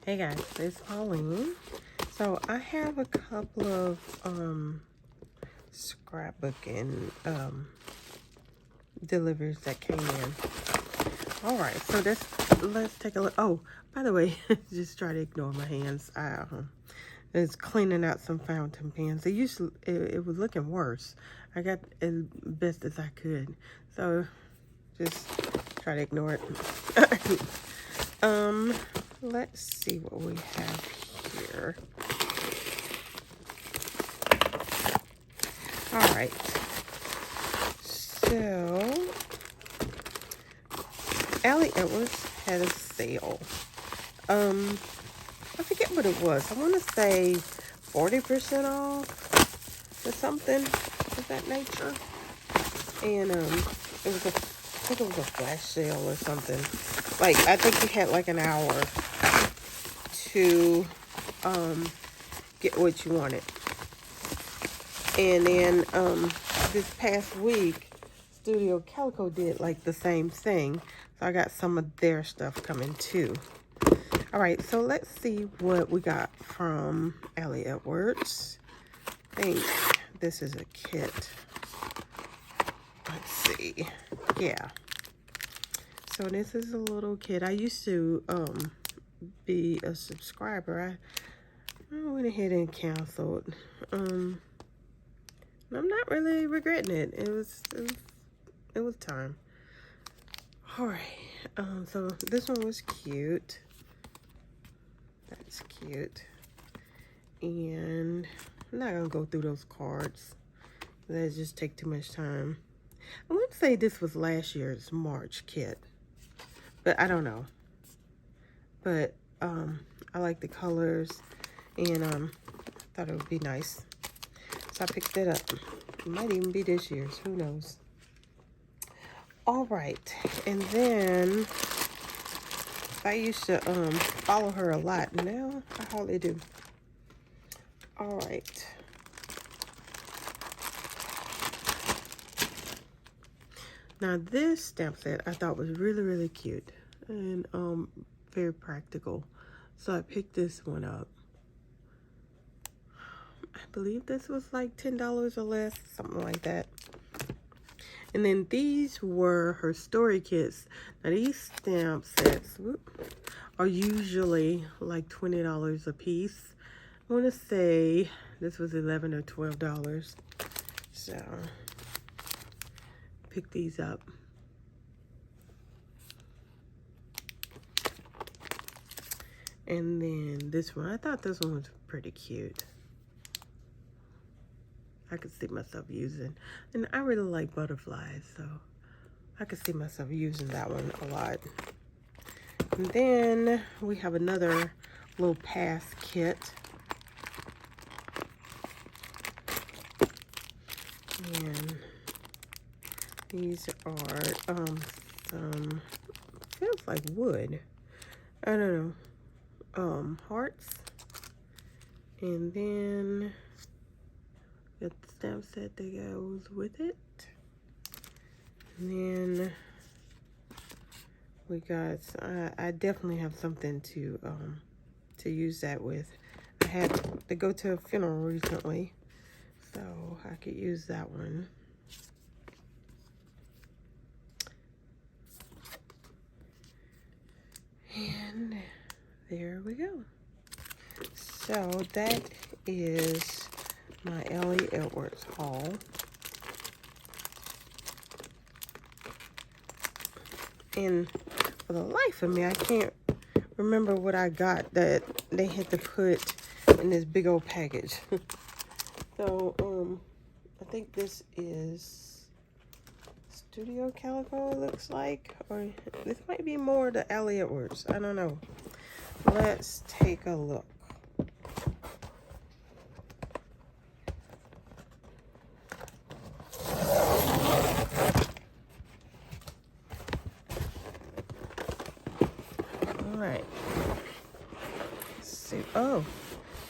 Hey guys, it's Pauline. So I have a couple of scrapbooking deliveries that came in. Alright, so let's take a look. Oh, by the way, just try to ignore my hands. I was cleaning out some fountain pens. It was looking worse. I got as best as I could. So just try to ignore it. Let's see what we have here. All right. So, Allie Edwards had a sale. I forget what it was. I want to say 40% off or something of that nature. And I think it was a flash sale or something. Like, I think you had like an hour to get what you wanted. And then this past week, Studio Calico did like the same thing. So I got some of their stuff coming too. All right, so let's see what we got from Allie Edwards. I think this is a kit. Let's see. Yeah. So this is a little kit. I used to be a subscriber. I went ahead and canceled. I'm not really regretting it. It was time. All right. So this one was cute. That's cute. And I'm not gonna go through those cards. That just take too much time. I want to say this was last year's March kit, but I don't know. But I like the colors, and thought it would be nice, so I picked it up. It might even be this year's. Who knows? All right, and then I used to follow her a lot. Now I hardly do. All right. Now this stamp set I thought was really, really cute and very practical. So I picked this one up. I believe this was like $10 or less, something like that. And then these were her story kits. Now these stamp sets are usually like $20 a piece. I want to say this was $11 or $12. So pick these up. And then this one, I thought this one was pretty cute. I could see myself using, and I really like butterflies, so I could see myself using that one a lot. And then we have another little pass kit. And these are some, feels like wood. I don't know. Hearts. And then got the stamp set that goes with it. And then we got, I definitely have something to use that with. I had to go to a funeral recently, so I could use that one. And there we go. So that is my Allie Edwards haul. And for the life of me, I can't remember what I got that they had to put in this big old package. So, I think this is Studio Calico, it looks like. Or this might be more the Allie Edwards. I don't know. Let's take a look. Alright. See. Oh,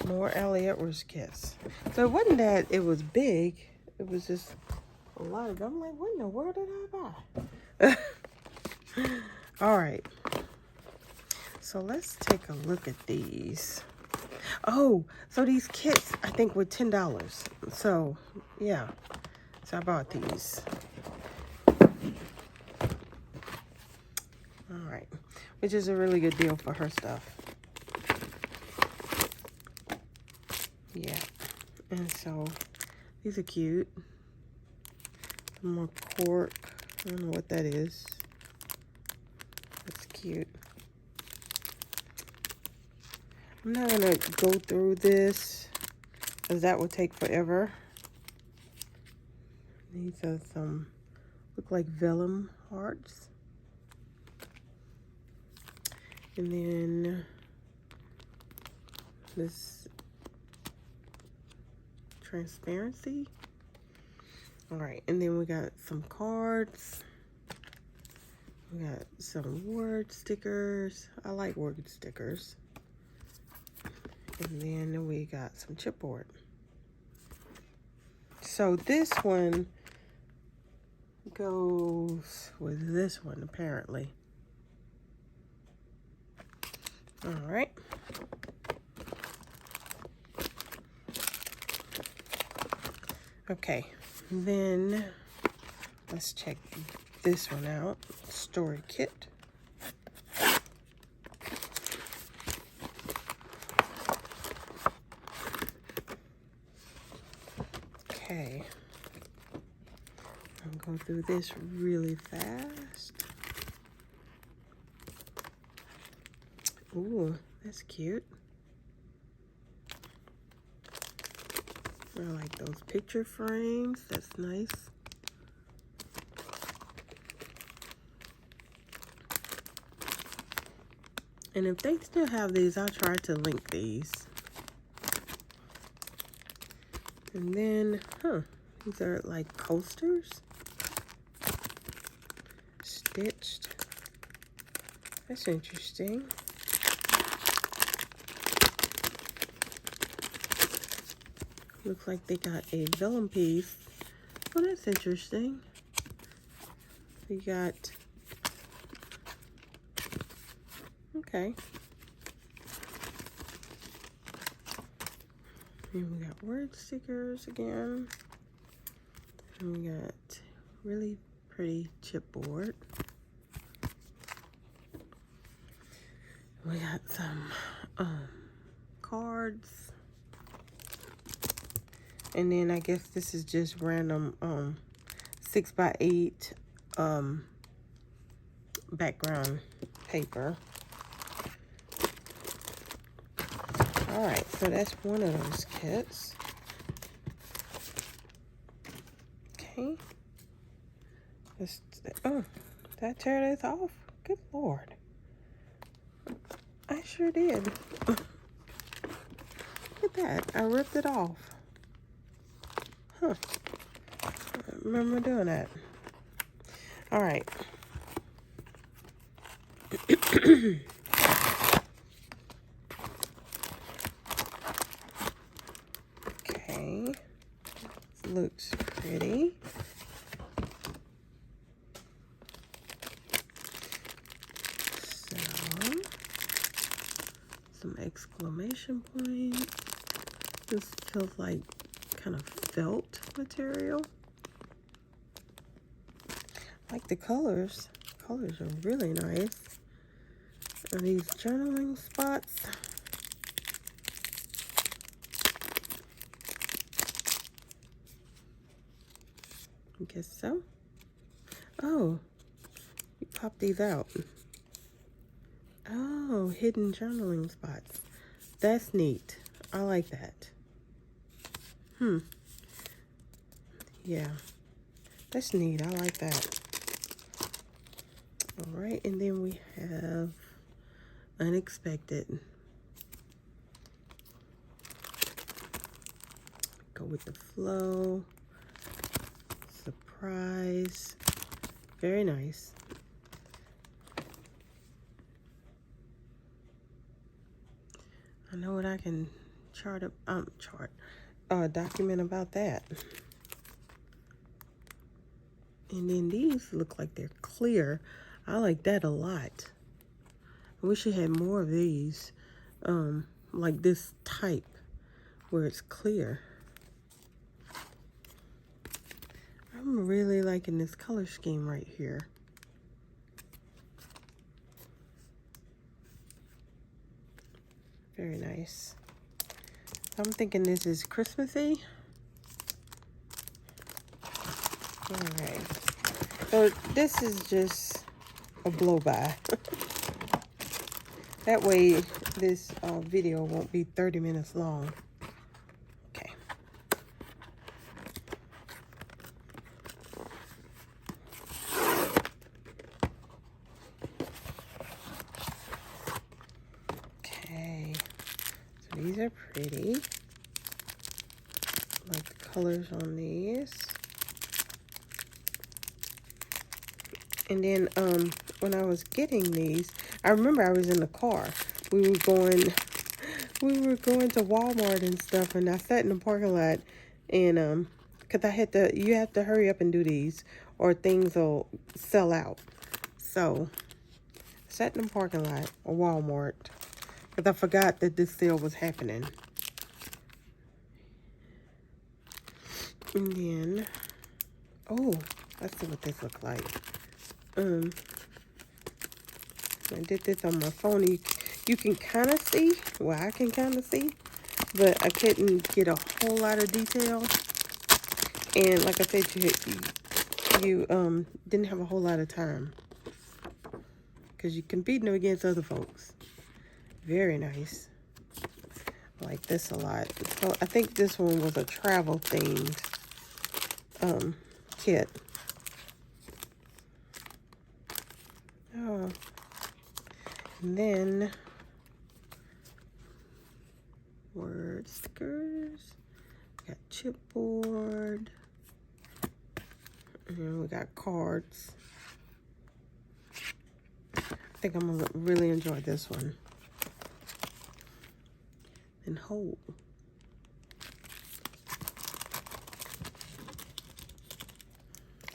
more Allie Edwards kits. So it wasn't that it was big. It was just a lot of them. I'm like, what in the world did I buy? Alright. So let's take a look at these. Oh, so these kits I think were $10. So yeah, so I bought these. All right, which is a really good deal for her stuff. Yeah, and so these are cute. Some more cork. I don't know what that is. That's cute. I'm not gonna go through this because that would take forever. These are some, look like vellum hearts. And then this transparency. All right, and then we got some cards. We got some word stickers. I like word stickers. And then we got some chipboard. So this one goes with this one, apparently. All right. Okay, then let's check this one out. Story kit. Okay. I'm going through this really fast. Ooh, that's cute. I like those picture frames. That's nice. And if they still have these, I'll try to link these. And then, these are like coasters. Stitched. That's interesting. Looks like they got a vellum piece. Oh, that's interesting. We got, okay. And we got word stickers again. And we got really pretty chipboard. We got some cards. And then I guess this is just random 6x8 background paper. All right, so that's one of those kits. Okay. Oh, did I tear this off? Good Lord. I sure did. Look at that. I ripped it off. Huh. I remember doing that. All right. Okay. Looks pretty. Some exclamation points. This feels like kind of felt material. I like the colors. Colors are really nice. Are these journaling spots? I guess so. Oh, you pop these out. Oh, hidden journaling spots. That's neat. I like that. Yeah, that's neat. I like that. All right, and then we have unexpected. Go with the flow. Surprise. Very nice. I know what I can document about that. And then these look like they're clear. I like that a lot. I wish it had more of these, like this type where it's clear. I'm really liking this color scheme right here. Very nice. I'm thinking this is Christmassy. Alright. So this is just a blow by. That way this video won't be 30 minutes long. Okay. Okay. So these are pretty. I like the colors on these. And then when I was getting these, I remember I was in the car. We were going to Walmart and stuff, and I sat in the parking lot, and cause you have to hurry up and do these, or things will sell out. So, I sat in the parking lot of Walmart, cause I forgot that this sale was happening. And then, oh, let's see what this looks like. I did this on my phone. You can kind of see. Well, I can kind of see, but I couldn't get a whole lot of detail. And like I said, you didn't have a whole lot of time because you're competing against other folks. Very nice. I like this a lot. So I think this one was a travel themed kit. Oh. And then word stickers. We got chipboard. And we got cards. I think I'm gonna really enjoy this one. And hold.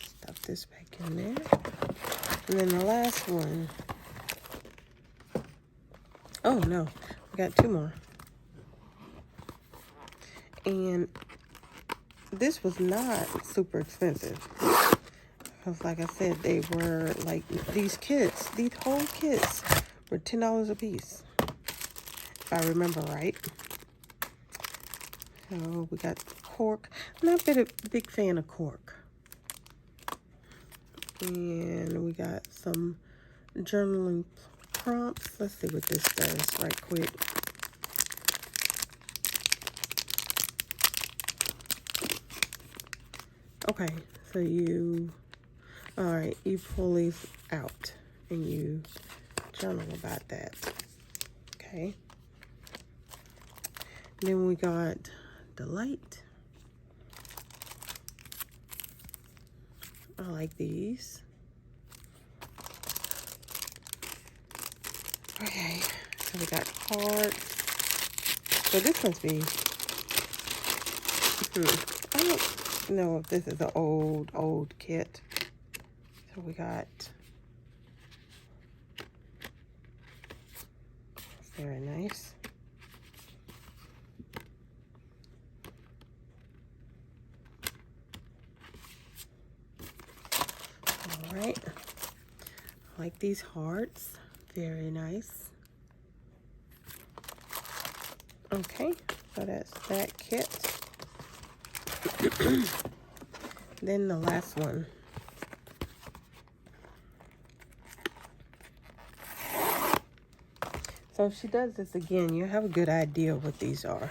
Stuff this back in there. And then the last one. Oh no, we got two more. And this was not super expensive. Because like I said, they were like these whole kits were $10 a piece. If I remember right. So we got cork. I'm not a big fan of cork. And we got some journaling prompts. Let's see what this does right quick. Okay, so you pull these out and you journal about that. Okay. Then we got Delight. I like these. Okay, so we got cards. So this must be, I don't know if this is an old kit. So we got, very nice. All right, I like these hearts, very nice. Okay, so that's that kit. Then the last one. So if she does this again, you have a good idea what these are.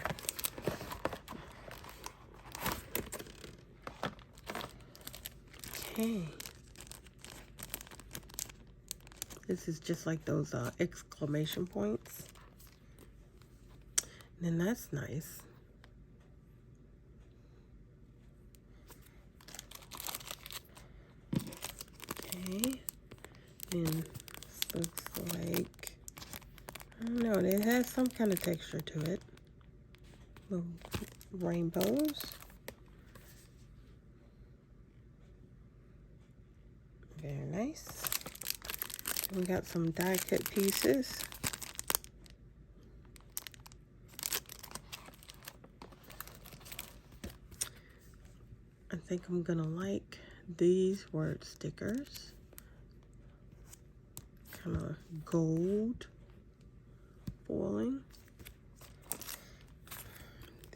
Okay. This is just like those exclamation points. And then that's nice. Okay. And this looks like, I don't know, it has some kind of texture to it. Little rainbows. Very nice. We got some die cut pieces. I think I'm gonna like these word stickers. Kind of gold foiling.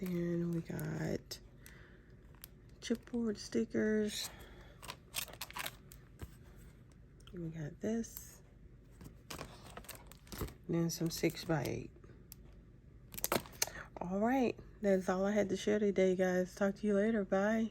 Then we got chipboard stickers. We got this. And then some 6x8. All right, that's all I had to share today, guys. Talk to you later. Bye.